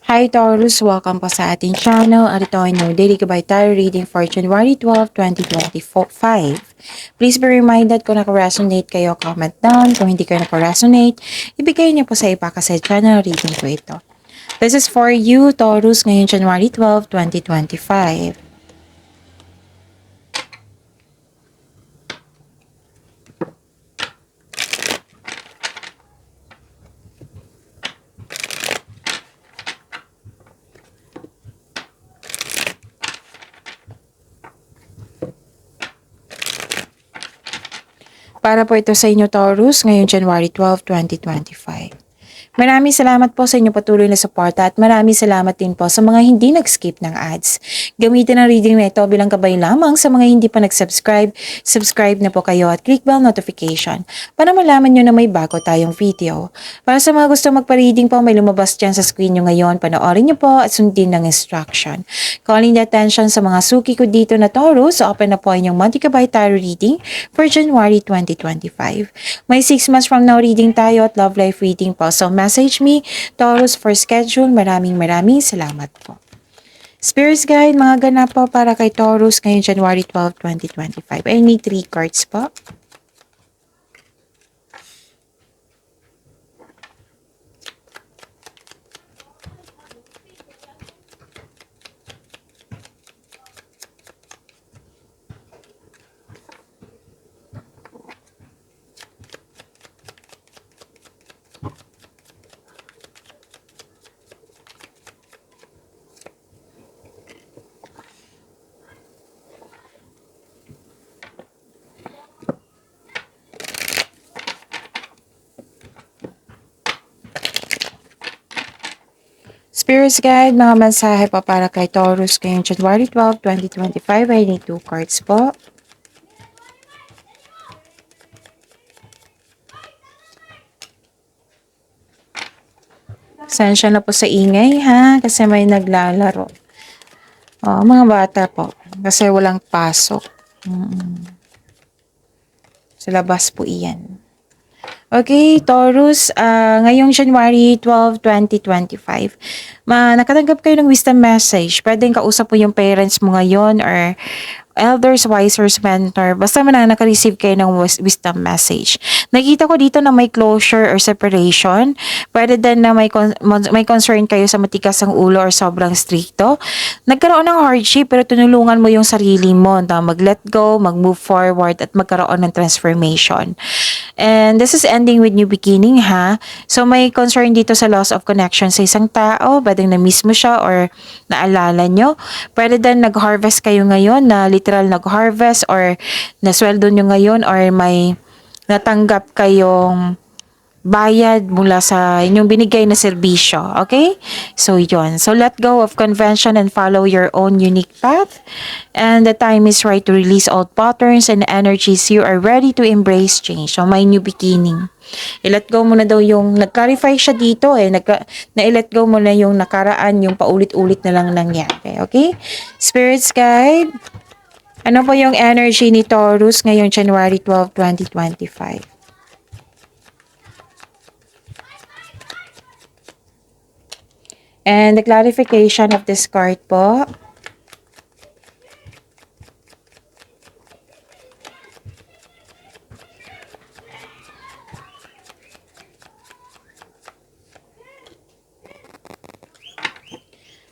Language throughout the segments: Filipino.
Hi Taurus! Welcome po sa ating channel at ito ay new daily gabay tarot reading for January 12, 2025. Please be reminded kung naka-resonate kayo, comment down. Kung hindi kayo naka-resonate, ibigay niyo po sa iba kasi channel reading po ito. This is for you, Taurus, ngayon January 12, 2025. Para po ito sa inyo, Taurus, ngayon January 12, 2025. Maraming salamat po sa inyong patuloy na suporta at maraming salamat din po sa mga hindi nag-skip ng ads. Gamitin ang reading na ito bilang gabay lamang sa mga hindi pa nag-subscribe. Subscribe na po kayo at click bell notification para malaman nyo na may bago tayong video. Para sa mga gusto magpa-reading po, may lumabas dyan sa screen nyo ngayon. Panoorin nyo po at sundin ng instruction. Calling the attention sa mga suki ko dito na Taurus, open na po inyong monthly gabay tarot reading for January 2025. May 6 months from now reading tayo at love life reading po. So message me, Taurus, for schedule. Maraming salamat po. Spirits Guide, mga ganap po para kay Taurus ngayong January 12, 2025. I need 3 cards po. Spirits Guide, mga mensahe pa para kay Taurus ngayong January 12, 2025. I need 2 cards po. Sensya na po sa ingay ha, kasi may naglalaro. Mga bata po, kasi walang pasok. Sa labas po iyan. Okay, Taurus, ngayong January 12, 2025, nakatanggap kayo ng wisdom message. Pwedeng kausap po yung parents mo ngayon or elders, wisers, mentor. Basta naka-receive kayo ng wisdom message. Nakita ko dito na may closure or separation. Pwede din na may concern kayo sa matikas ang ulo or sobrang stricto. Nagkaroon ng hardship pero tinulungan mo yung sarili mo na mag-let go, mag-move forward at magkaroon ng transformation. And this is ending with new beginning ha. So may concern dito sa loss of connection sa isang tao. Pwedeng na-miss mo siya or naalala nyo. Pwede din nag-harvest kayo ngayon na literal nag-harvest or nasweldo nyo ngayon or may natanggap kayong bayad mula sa inyong binigay na serbisyo. Okay? So, yun. So, let go of convention and follow your own unique path. And the time is right to release old patterns and energies. You are ready to embrace change. So, may new beginning. I-let go mo na daw yung, nag-clarify siya dito na-let go mo na yung nakaraan, yung paulit-ulit na lang nangyari. Okay? Spirits Guide, ano po yung energy ni Taurus ngayong January 12, 2025? And the clarification of this card po.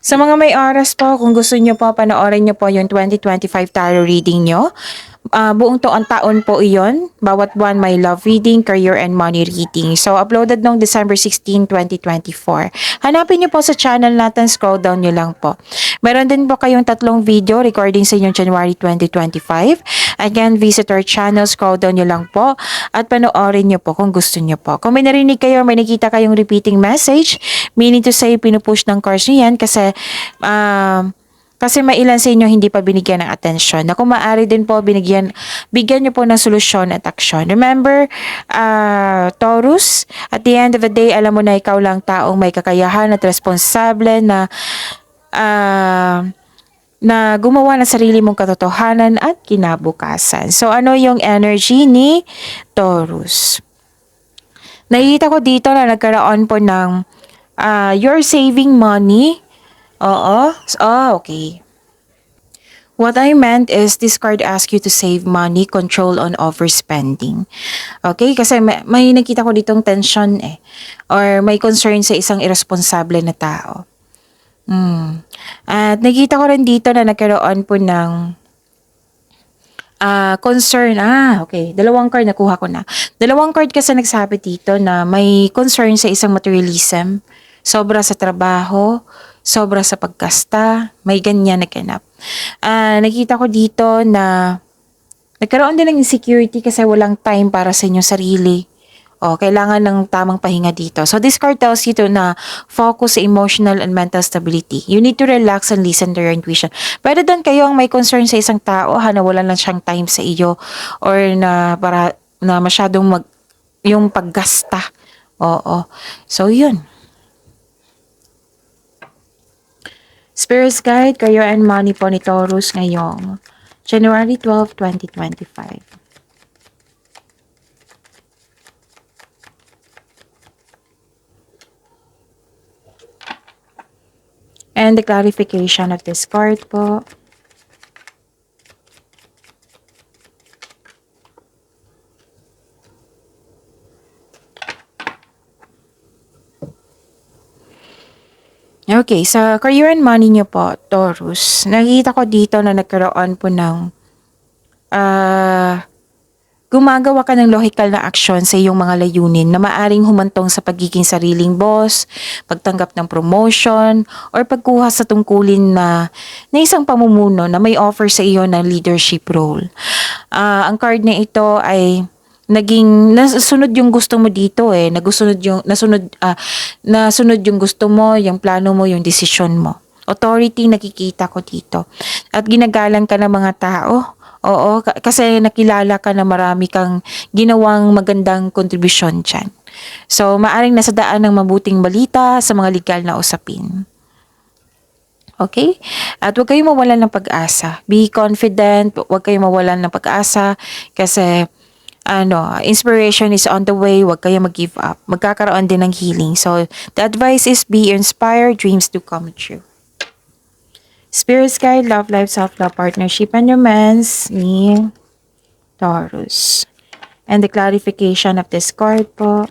Sa mga may oras po, kung gusto nyo po, panoorin nyo po yung 2025 tarot reading nyo. Buong taon po iyon. Bawat buwan may love reading, career and money reading. So, uploaded noong December 16, 2024. Hanapin nyo po sa channel natin, scroll down nyo lang po. Meron din po kayong 3 video recording sa inyong January 2025. Again, visit our channel, scroll down nyo lang po at panoorin nyo po kung gusto nyo po. Kung may narinig kayo, may nakita kayong repeating message, meaning to say, pinupush ng cards nyo yan kasi may ilan sa inyo hindi pa binigyan ng atensyon. Na kung maaari din po, bigyan nyo po ng solusyon at aksyon. Remember, Taurus, at the end of the day, alam mo na ikaw lang taong may kakayahan at responsable na gumawa ng sarili mong katotohanan at kinabukasan. So, ano yung energy ni Taurus? Nakikita ko dito na nagkaroon po ng You're saving money. Oo. Okay. What I meant is this card asks you to save money, control on overspending. Okay? Kasi may nakita ko ditong tension eh. Or may concern sa isang irresponsible na tao. At nakita ko rin dito na nagkaroon po ng concern. Okay. Dalawang card nakuha ko na. Dalawang card kasi nagsabi dito na may concern sa isang materialism. Sobra sa trabaho, sobra sa pagkasta, may ganyan na ganap. Nakita ko dito na nagkaroon din ng insecurity kasi walang time para sa inyong sarili. Kailangan ng tamang pahinga dito. So this card tells you to na focus sa emotional and mental stability. You need to relax and listen to your intuition. Pwede doon kayo ang may concern sa isang tao na wala lang siyang time sa iyo or na masyadong yung paggasta. So yun. Spirits Guide, Career and Money po ni Taurus ngayong January 12, 2025. And the clarification of this card po. Okay, sa career and money niyo po, Taurus, nakita ko dito na nagkaroon po ng gumagawa ka ng logical na aksyon sa iyong mga layunin na maaring humantong sa pagiging sariling boss, pagtanggap ng promotion, or pagkuha sa tungkulin na isang pamumuno na may offer sa iyo na leadership role. Ang card na ito ay nasunod yung gusto mo dito nasunod yung gusto mo, yung plano mo, yung desisyon mo. Authority nakikita ko dito. At ginagalang ka ng mga tao. Oo, kasi nakilala ka na marami kang ginawang magandang kontribusyon dyan. So, maaring nasa daan ng mabuting balita sa mga legal na usapin. Okay? At huwag kayong mawalan ng pag-asa. Be confident, huwag kayong mawalan ng pag-asa kasi inspiration is on the way, huwag kayong mag-give up. Magkakaroon din ng healing. So, the advice is be inspired, dreams do come true. Spirit Guide, Love Life, Self-Love, Partnership, and Romance ni Taurus. And the clarification of this card po.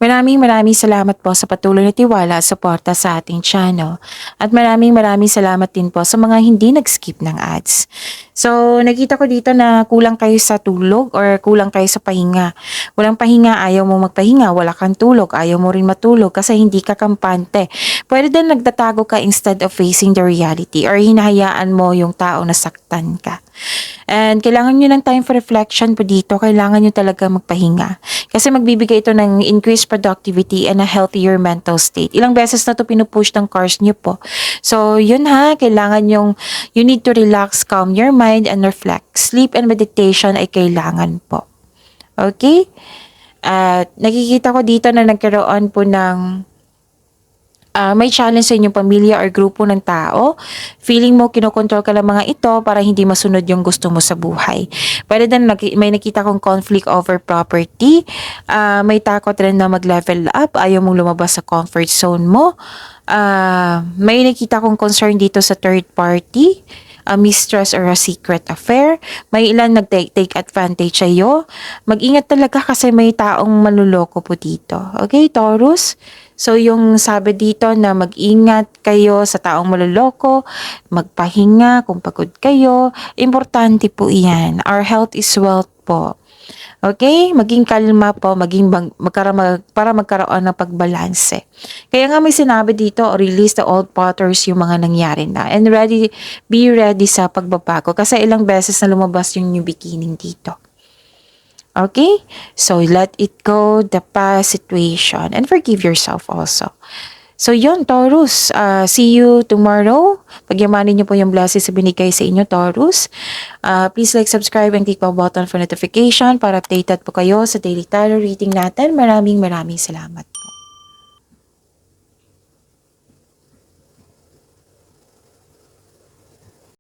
Maraming salamat po sa patuloy na tiwala at suporta sa ating channel. At maraming salamat din po sa mga hindi nag-skip ng ads. So, nakita ko dito na kulang kayo sa tulog or kulang kayo sa pahinga. Walang pahinga, ayaw mo magpahinga. Wala kang tulog, ayaw mo rin matulog kasi hindi ka kampante. Pwede din nagtatago ka instead of facing the reality or hinahayaan mo yung tao na saktan ka. And kailangan nyo ng time for reflection po dito. Kailangan nyo talaga magpahinga. Kasi magbibigay ito ng increased productivity and a healthier mental state. Ilang beses na ito pinupush ng cards nyo po. So, yun kailangan you need to relax, calm your mind, and reflect. Sleep and meditation ay kailangan po. Okay? At nakikita ko dito na nagkaroon po ng may challenge sa inyong pamilya or grupo ng tao. Feeling mo kinokontrol ka ng mga ito para hindi masunod yung gusto mo sa buhay. Pwede din may nakita kong conflict over property. May takot rin na mag-level up. Ayaw mong lumabas sa comfort zone mo. May nakita kong concern dito sa third party. A mistrust or a secret affair. May ilan nag-take advantage sa'yo. Mag-ingat talaga kasi may taong manluloko po dito. Okay, Taurus? So, yung sabi dito na mag-ingat kayo sa taong maluloko, magpahinga kung pagod kayo. Importante po iyan. Our health is wealth po. Okay? Maging kalma po, para magkaroon ng pagbalanse. Kaya nga may sinabi dito, release the old patterns yung mga nangyari na. And be ready sa pagbabago. Kasi ilang beses na lumabas yung new beginning dito. Okay? So, let it go, the past situation, and forgive yourself also. So, yun, Taurus. See you tomorrow. Pagyamanin niyo po yung blessings na binigay sa inyo, Taurus. Please like, subscribe, and click the button for notification para updated po kayo sa daily tarot reading natin. Maraming salamat.